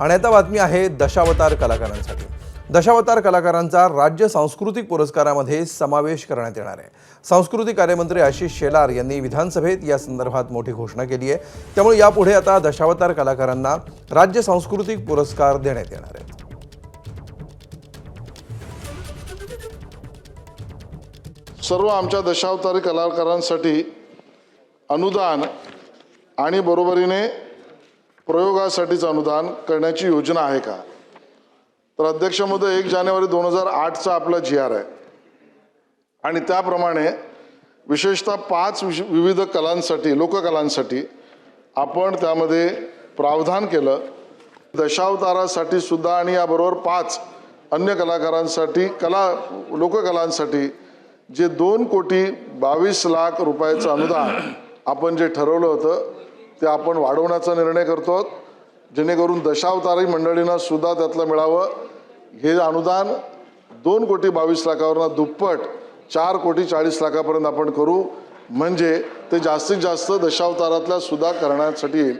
आणि आता बातमी आहे दशावतार कलाकारांसाठी। दशावतार कलाकारांचा राज्य सांस्कृतिक पुरस्कारामध्ये समावेश करण्यात येणार आहे। सांस्कृतिक कार्यमंत्री आशिष शेलार यांनी विधानसभेत या संदर्भात मोठी घोषणा केली आहे। त्यामुळे यापुढे आता दशावतार कलाकारांना राज्य सांस्कृतिक पुरस्कार देण्यात येणार आहेत। सर्व आमच्या दशावतारी कलाकारांसाठी अनुदान आणि बरोबरीने प्रयोगासाठीचं अनुदान करण्याची योजना आहे का? तर अध्यक्ष महोदय 1 जानेवारी 2008चा आपला GR आहे आणि त्याप्रमाणे विशेषतः 5 विविध कलांसाठी लोककलांसाठी आपण त्यामध्ये प्रावधान केलं। दशावतारासाठी सुद्धा आणि याबरोबर 5 अन्य कलाकारांसाठी लोककलांसाठी जे 2,22 लाख रुपयाचं अनुदान आपण जे ठरवलं होतं ते आपण वाढवण्याचा निर्णय करतो, जेणेकरून दशावतारी मंडळींना सुद्धा त्यातलं मिळावं। हे अनुदान 2,22 लाखावरून दुप्पट 4,40 लाखापर्यंत आपण करू, म्हणजे ते जास्तीत जास्त दशावतारातल्या सुद्धा करण्यासाठी येईल।